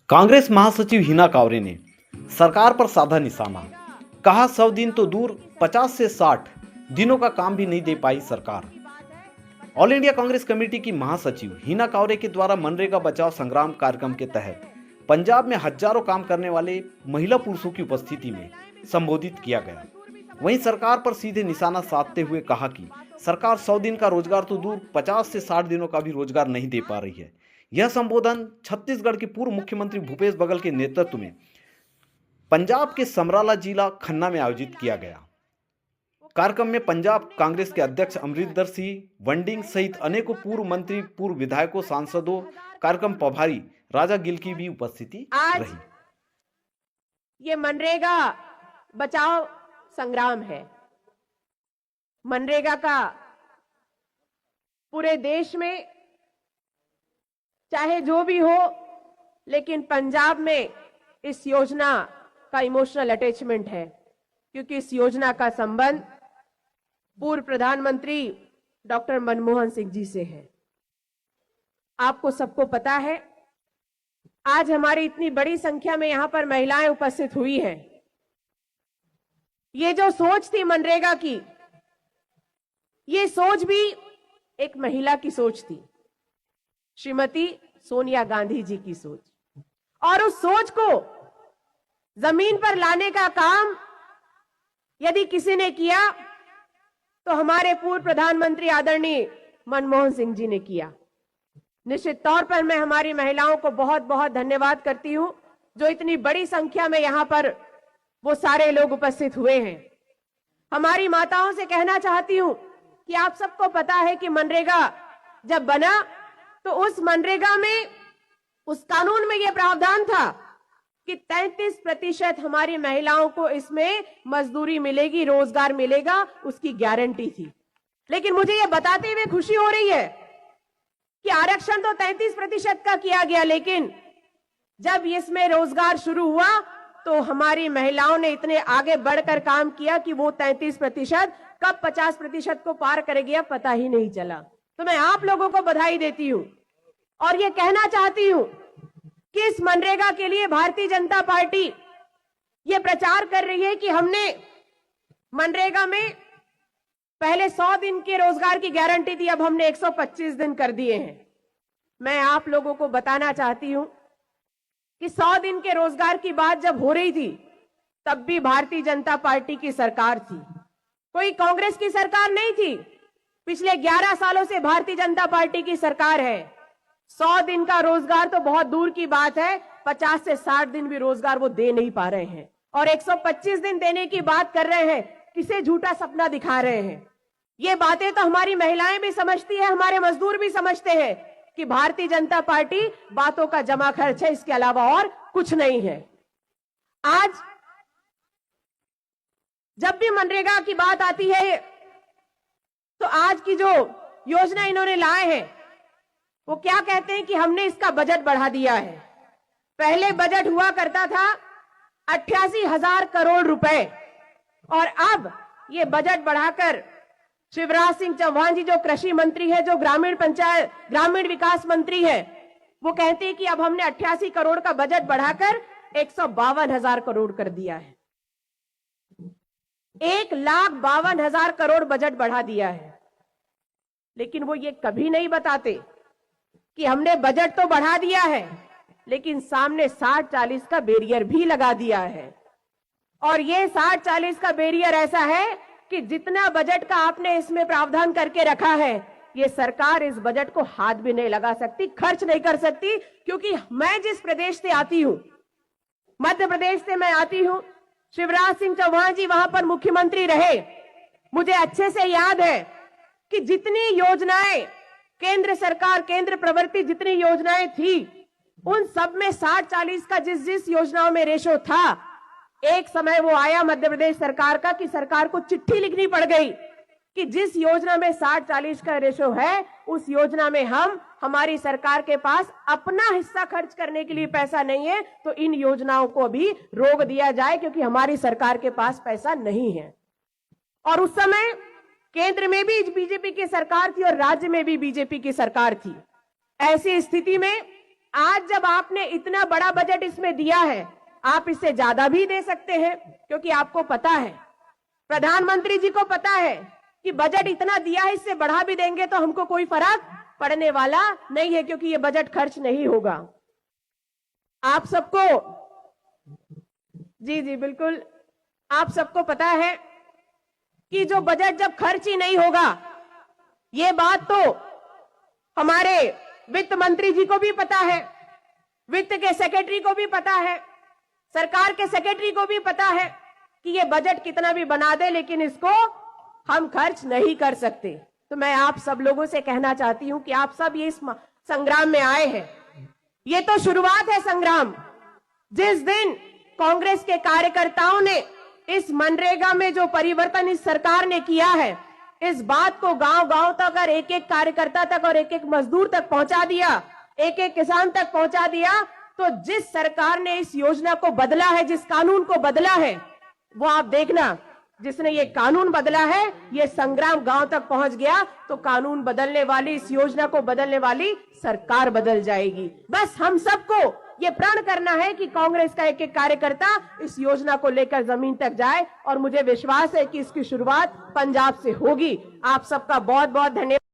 कांग्रेस महासचिव हिना कांवरे ने सरकार पर साधा निशाना। कहा 100 दिन तो दूर 50 से 60 दिनों का काम भी नहीं दे पाई सरकार। ऑल इंडिया कांग्रेस कमेटी की महासचिव हिना कांवरे के द्वारा मनरेगा बचाओ संग्राम कार्यक्रम के तहत पंजाब में हजारों काम करने वाले महिला पुरुषों की उपस्थिति में संबोधित किया गया। वहीं सरकार पर सीधे निशाना साधते हुए कहा कि सरकार 100 दिन का रोजगार तो दूर 50 से 60 दिनों का भी रोजगार नहीं दे पा रही है। यह संबोधन छत्तीसगढ़ के पूर्व मुख्यमंत्री भूपेश बघेल के नेतृत्व में पंजाब के समराला जिला खन्ना में आयोजित किया गया। कार्यक्रम में पंजाब कांग्रेस के अध्यक्ष अमरिंदर सिंह वंडिंग सहित अनेकों पूर्व मंत्री, पूर्व विधायकों, सांसदों, कार्यक्रम प्रभारी राजा गिल की भी उपस्थिति रही। ये मनरेगा बचाओ संग्राम है। मनरेगा का पूरे देश में चाहे जो भी हो, लेकिन पंजाब में इस योजना का इमोशनल अटैचमेंट है, क्योंकि इस योजना का संबंध पूर्व प्रधानमंत्री डॉक्टर मनमोहन सिंह जी से है। आपको सबको पता है, आज हमारी इतनी बड़ी संख्या में यहां पर महिलाएं उपस्थित हुई हैं। ये जो सोच थी मनरेगा की, ये सोच भी एक महिला की सोच थी, श्रीमती सोनिया गांधी जी की सोच। और उस सोच को जमीन पर लाने का काम यदि किसी ने किया तो हमारे पूर्व प्रधानमंत्री आदरणीय मनमोहन सिंह जी ने किया। निश्चित तौर पर मैं हमारी महिलाओं को बहुत बहुत धन्यवाद करती हूं, जो इतनी बड़ी संख्या में यहां पर वो सारे लोग उपस्थित हुए हैं। हमारी माताओं से कहना चाहती हूं कि आप सबको पता है कि मनरेगा जब बना तो उस मनरेगा में, उस कानून में यह प्रावधान था कि 33% हमारी महिलाओं को इसमें मजदूरी मिलेगी, रोजगार मिलेगा, उसकी गारंटी थी। लेकिन मुझे यह बताते हुए खुशी हो रही है कि आरक्षण तो 33% का किया गया, लेकिन जब इसमें रोजगार शुरू हुआ तो हमारी महिलाओं ने इतने आगे बढ़कर काम किया कि वो 33% कब 50% को पार कर गया पता ही नहीं चला। तो मैं आप लोगों को बधाई देती हूं और ये कहना चाहती हूं कि इस मनरेगा के लिए भारतीय जनता पार्टी ये प्रचार कर रही है कि हमने मनरेगा में पहले 100 दिन के रोजगार की गारंटी थी, अब हमने 125 दिन कर दिए हैं। मैं आप लोगों को बताना चाहती हूं कि 100 दिन के रोजगार की बात जब हो रही थी तब भी भारतीय जनता पार्टी की सरकार थी, कोई कांग्रेस की सरकार नहीं थी। पिछले 11 सालों से भारतीय जनता पार्टी की सरकार है। 100 दिन का रोजगार तो बहुत दूर की बात है, 50 से 60 दिन भी रोजगार वो दे नहीं पा रहे हैं, और 125 दिन देने की बात कर रहे हैं। किसे झूठा सपना दिखा रहे हैं? ये बातें तो हमारी महिलाएं भी समझती है, हमारे मजदूर भी समझते हैं कि भारतीय जनता पार्टी बातों का जमा खर्च है, इसके अलावा और कुछ नहीं है। आज जब भी मनरेगा की बात आती है तो आज की जो योजना इन्होंने लाए हैं वो क्या कहते हैं कि हमने इसका बजट बढ़ा दिया है। पहले बजट हुआ करता था 88,000 करोड़ रुपए, और अब ये बजट बढ़ाकर शिवराज सिंह चौहान जी जो कृषि मंत्री है, जो ग्रामीण विकास मंत्री है, वो कहते हैं कि अब हमने 88 करोड़ का बजट बढ़ाकर 152,000 करोड़ कर दिया है। 1,52,000 करोड़ बजट बढ़ा दिया है। लेकिन वो ये कभी नहीं बताते कि हमने बजट तो बढ़ा दिया है, लेकिन सामने 60-40 का बैरियर भी लगा दिया है। और ये 60-40 का बैरियर ऐसा है कि जितना बजट का आपने इसमें प्रावधान करके रखा है, ये सरकार इस बजट को हाथ भी नहीं लगा सकती, खर्च नहीं कर सकती। क्योंकि मैं जिस प्रदेश से आती हूं, मध्य प्रदेश से मैं आती हूं, शिवराज सिंह चौहान जी वहां पर मुख्यमंत्री रहे। मुझे अच्छे से याद है कि जितनी योजनाएं केंद्र सरकार, केंद्र प्रवर्तित जितनी योजनाएं थी, उन सब में 60-40 का जिस योजनाओं में रेशो था, एक समय वो आया मध्य प्रदेश सरकार का कि सरकार को चिट्ठी लिखनी पड़ गई कि जिस योजना में 60-40 का रेशो है, उस योजना में हमारी सरकार के पास अपना हिस्सा खर्च करने के लिए पैसा नहीं है, तो इन योजनाओं को भी रोक दिया जाए, क्योंकि हमारी सरकार के पास पैसा नहीं है। और उस समय केंद्र में भी बीजेपी की सरकार थी और राज्य में भी बीजेपी की सरकार थी। ऐसी स्थिति में आज जब आपने इतना बड़ा बजट इसमें दिया है, आप इससे ज्यादा भी दे सकते हैं, क्योंकि आपको पता है, प्रधानमंत्री जी को पता है कि बजट इतना दिया है, इससे बढ़ा भी देंगे तो हमको कोई फर्क पड़ने वाला नहीं है, क्योंकि ये बजट खर्च नहीं होगा। आप सबको, जी बिल्कुल, आप सबको पता है कि जो बजट जब खर्च ही नहीं होगा, ये बात तो हमारे वित्त मंत्री जी को भी पता है, वित्त के सेक्रेटरी को भी पता है, सरकार के सेक्रेटरी को भी पता है कि ये बजट कितना भी बना दे, लेकिन इसको हम खर्च नहीं कर सकते। तो मैं आप सब लोगों से कहना चाहती हूं कि आप सब ये इस संग्राम में आए हैं। ये तो शुरुआत है संग्राम। जिस दिन कांग्रेस के कार्यकर्ताओं ने इस मनरेगा में जो परिवर्तन इस सरकार ने किया है, इस बात को गांव-गांव तक और एक-एक कार्यकर्ता तक और एक-एक मजदूर तक पहुंचा दिया, एक-एक किसान तक पहुंचा दिया, तो जिस सरकार ने इस योजना को बदला है, जिस कानून को बदला है, वो आप देखना, जिसने ये कानून बदला है, ये संग्राम गांव तक पहुंच गया, तो कानून बदलने वाली, इस योजना को बदलने वाली सरकार बदल जाएगी। बस हम सबको ये प्रण करना है कि कांग्रेस का एक एक कार्यकर्ता इस योजना को लेकर जमीन तक जाए, और मुझे विश्वास है कि इसकी शुरुआत पंजाब से होगी। आप सबका बहुत बहुत धन्यवाद।